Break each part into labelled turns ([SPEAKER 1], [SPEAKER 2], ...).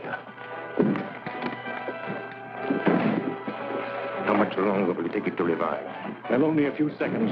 [SPEAKER 1] America. How much longer will it take it to revive?
[SPEAKER 2] Well, only a few seconds.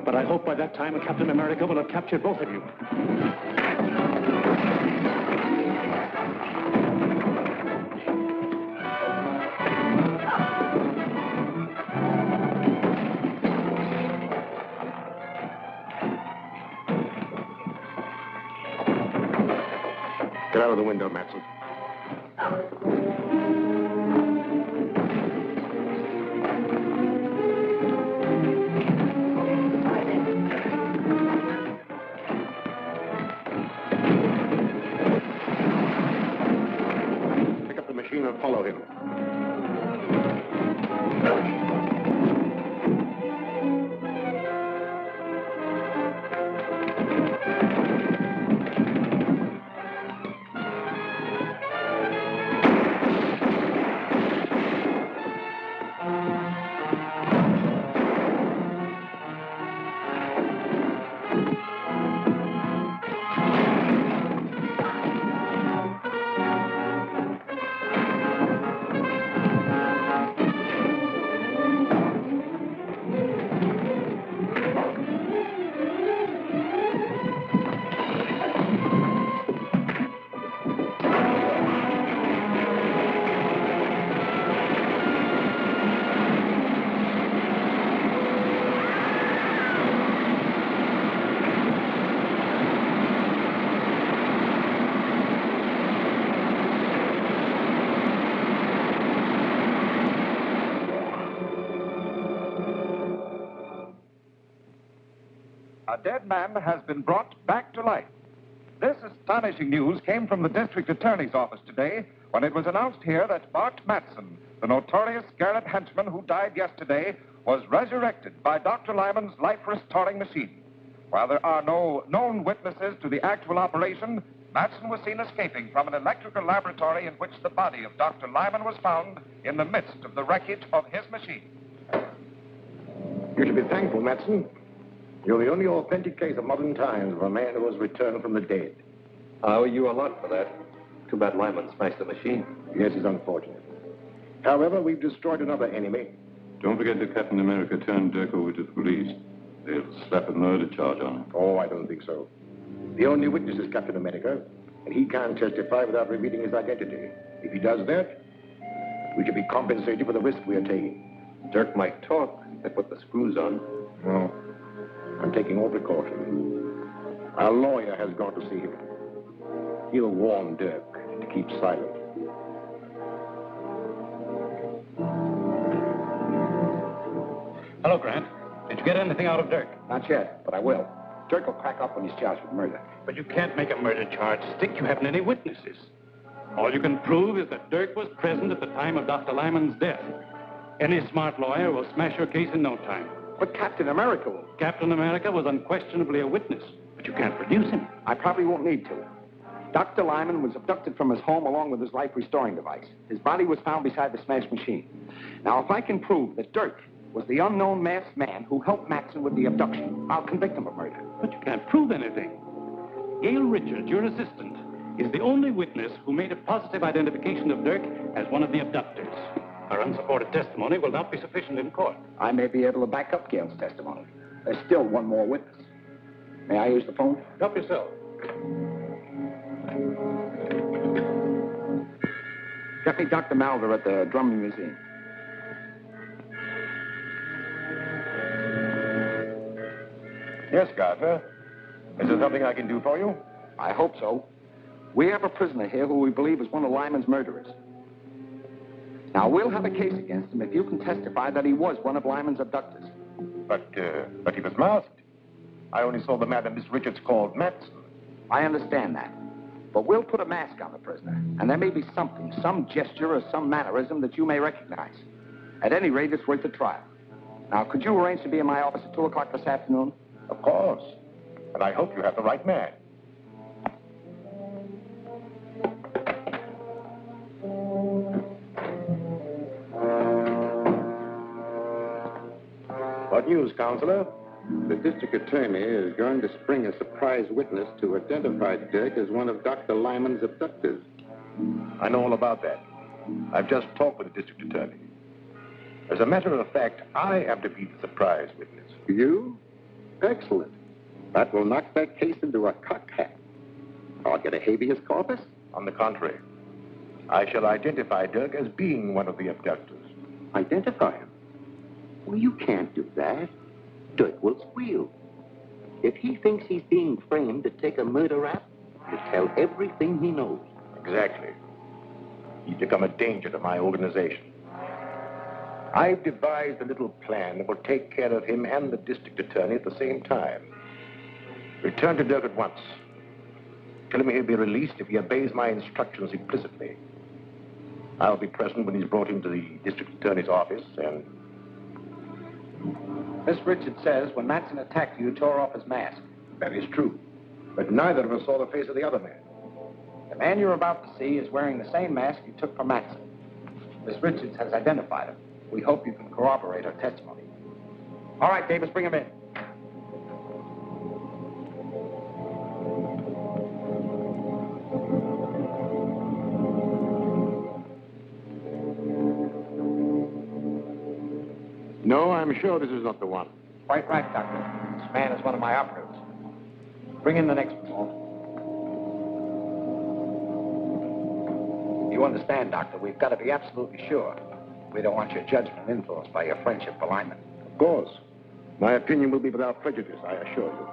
[SPEAKER 2] But I hope by that time Captain America will have captured both of you.
[SPEAKER 1] Get out of the window, Matson. Pick up the machine and follow him.
[SPEAKER 3] A dead man has been brought back to life. This astonishing news came from the District Attorney's office today when it was announced here that Bart Matson, the notorious Scarab henchman who died yesterday, was resurrected by Dr. Lyman's life-restoring machine. While there are no known witnesses to the actual operation, Matson was seen escaping from an electrical laboratory in which the body of Dr. Lyman was found in the midst of the wreckage of his machine.
[SPEAKER 1] You should be thankful, Matson. You're the only authentic case of modern times of a man who has returned from the dead.
[SPEAKER 4] I owe you a lot for that. Too bad Lyman smashed the machine.
[SPEAKER 1] Yes, it's unfortunate. However, we've destroyed another enemy.
[SPEAKER 5] Don't forget that Captain America turned Dirk over to the police. They'll slap a murder charge on him.
[SPEAKER 1] Oh, I don't think so. The only witness is Captain America, and he can't testify without revealing his identity. If he does that, we should be compensated for the risk we are taking.
[SPEAKER 4] Dirk might talk. They put the screws on.
[SPEAKER 1] No. I'm taking all precautions. Our lawyer has gone to see him. He'll warn Dirk to keep silent.
[SPEAKER 2] Hello, Grant. Did you get anything out of Dirk?
[SPEAKER 6] Not yet, but I will. Dirk will crack up when he's charged with murder.
[SPEAKER 2] But you can't make a murder charge stick. You haven't any witnesses. All you can prove is that Dirk was present at the time of Dr. Lyman's death. Any smart lawyer will smash your case in no time.
[SPEAKER 6] But Captain America will.
[SPEAKER 2] Captain America was unquestionably a witness, but you can't produce him.
[SPEAKER 6] I probably won't need to. Dr. Lyman was abducted from his home along with his life-restoring device. His body was found beside the smashed machine. Now, if I can prove that Dirk was the unknown masked man who helped Matson with the abduction, I'll convict him of murder.
[SPEAKER 2] But you can't prove anything. Gail Richards, your assistant, is the only witness who made a positive identification of Dirk as one of the abductors. Her unsupported testimony will not be sufficient in court.
[SPEAKER 6] I may be able to back up Gail's testimony. There's still one more witness. May I use the phone?
[SPEAKER 2] Help yourself.
[SPEAKER 6] Get me Dr. Maldor at the Drummond Museum.
[SPEAKER 1] Yes, Gardner. Is there something I can do for you?
[SPEAKER 6] I hope so. We have a prisoner here who we believe is one of Lyman's murderers. Now, we'll have a case against him if you can testify that he was one of Lyman's abductors.
[SPEAKER 1] But he was masked. I only saw the man that Miss Richards called Matson.
[SPEAKER 6] I understand that. But we'll put a mask on the prisoner, and there may be something, some gesture or some mannerism that you may recognize. At any rate, it's worth a trial. Now, could you arrange to be in my office at 2 o'clock this afternoon?
[SPEAKER 1] Of course. And I hope you have the right man. What news, Counselor?
[SPEAKER 5] The district attorney is going to spring a surprise witness to identify Dirk as one of Dr. Lyman's abductors.
[SPEAKER 1] I know all about that. I've just talked with the district attorney. As a matter of fact, I am to be the surprise witness.
[SPEAKER 7] You? Excellent. That will knock that case into a cocked hat. I'll get a habeas corpus.
[SPEAKER 1] On the contrary, I shall identify Dirk as being one of the abductors.
[SPEAKER 7] Identify him. Well, you can't do that. Dirk will squeal. If he thinks he's being framed to take a murder rap, he'll tell everything he knows.
[SPEAKER 1] Exactly. He's become a danger to my organization. I've devised a little plan that will take care of him and the district attorney at the same time. Return to Dirk at once. Tell him he'll be released if he obeys my instructions implicitly. I'll be present when he's brought into the district attorney's office, and...
[SPEAKER 6] Miss Richards says when Matson attacked you, tore off his mask.
[SPEAKER 1] That is true. But neither of us saw the face of the other man.
[SPEAKER 6] The man you're about to see is wearing the same mask you took from Matson. Miss Richards has identified him. We hope you can corroborate her testimony. All right, Davis, bring him in.
[SPEAKER 1] No, I'm sure this is not the one.
[SPEAKER 6] Quite right, Doctor. This man is one of my operatives. Bring in the next one, Walt. You understand, Doctor, we've got to be absolutely sure. We don't want your judgment influenced by your friendship for Lyman.
[SPEAKER 1] Of course. My opinion will be without prejudice, I assure you.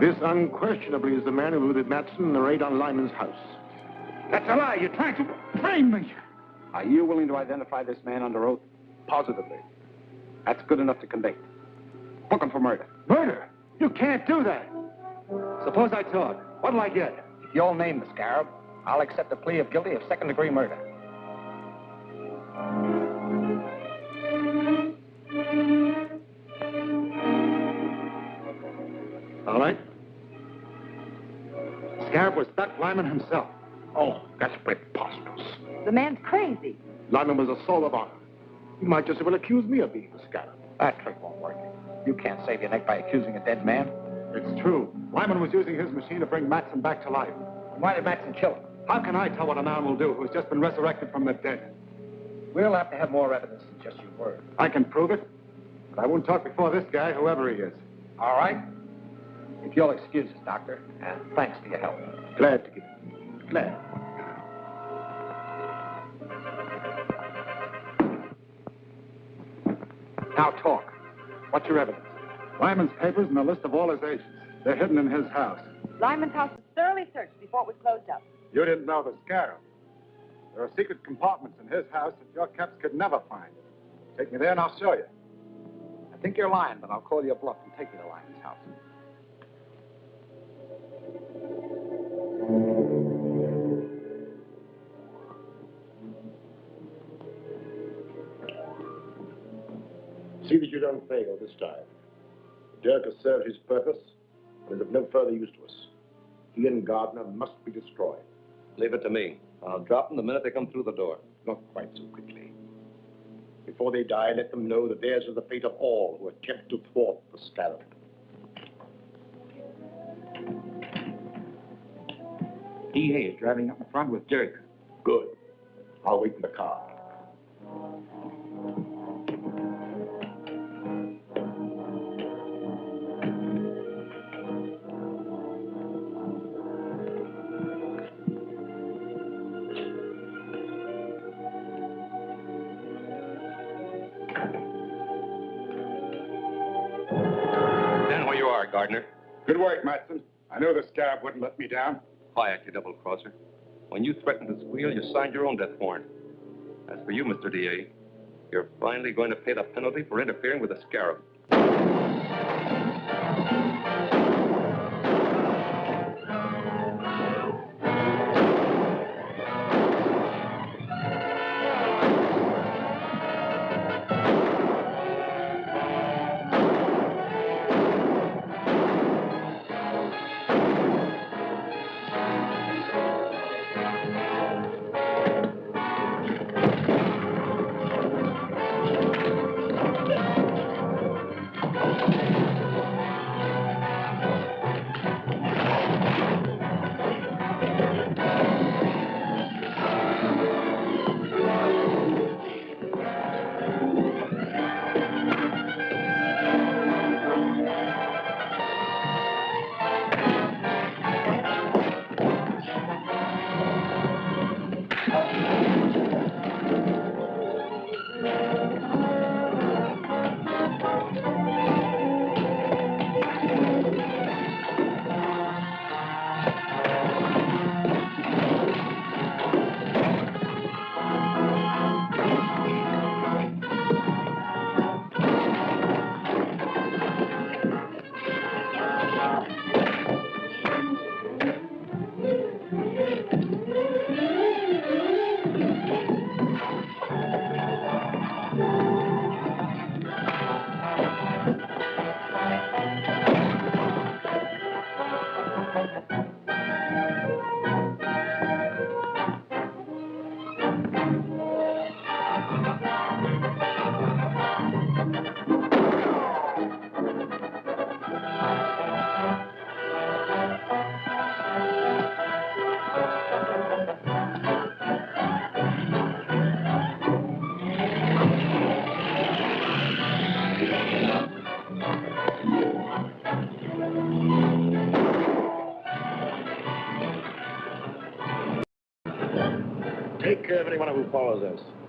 [SPEAKER 1] This unquestionably is the man who looted Matson in the raid on Lyman's house.
[SPEAKER 6] That's a lie. You're trying to frame me. Are you willing to identify this man under oath?
[SPEAKER 1] Positively.
[SPEAKER 6] That's good enough to convict. Book him for murder.
[SPEAKER 1] Murder? You can't do that.
[SPEAKER 6] Suppose I talk. What'll I get? If you'll name the Scarab, I'll accept the plea of guilty of second-degree murder.
[SPEAKER 1] All right. Scarab was that Lyman himself. Oh, that's preposterous.
[SPEAKER 8] The man's crazy.
[SPEAKER 1] Lyman was a soul of honor. He might just as well accuse me of being the Scarab.
[SPEAKER 6] That trick won't work. You can't save your neck by accusing a dead man.
[SPEAKER 1] It's true. Lyman was using his machine to bring Matson back to life.
[SPEAKER 6] Why did Matson kill him?
[SPEAKER 1] How can I tell what a man will do who's just been resurrected from the dead?
[SPEAKER 6] We'll have to have more evidence than just your word.
[SPEAKER 1] I can prove it, but I won't talk before this guy, whoever he is.
[SPEAKER 6] All right? If you'll excuse us, Doctor, and thanks for your help.
[SPEAKER 1] Glad to give it. Glad.
[SPEAKER 6] Now talk. What's your evidence?
[SPEAKER 1] Lyman's papers and a list of all his agents. They're hidden in his house.
[SPEAKER 8] Lyman's house was thoroughly searched before it was closed up.
[SPEAKER 1] You didn't know the Scarab. There are secret compartments in his house that your caps could never find. Take me there and I'll show you.
[SPEAKER 6] I think you're lying, but I'll call your bluff and take you to Lyman's house.
[SPEAKER 1] See that you don't fail this time. Dirk has served his purpose and is of no further use to us. He and Gardner must be destroyed.
[SPEAKER 4] Leave it to me. I'll drop them the minute they come through the door.
[SPEAKER 1] Not quite so quickly. Before they die, let them know that theirs is the fate of all who attempt to thwart the Scarab.
[SPEAKER 6] DA is driving up in front with Dirk.
[SPEAKER 1] Good. I'll wait in the car.
[SPEAKER 4] Stand where you are, Gardner.
[SPEAKER 1] Good work, Matson. I knew the Scarab wouldn't let me down.
[SPEAKER 4] Quiet, you double-crosser. When you threatened to squeal, you signed your own death warrant. As for you, Mr. DA, you're finally going to pay the penalty for interfering with the Scarab.
[SPEAKER 1] Take care of anyone who follows us.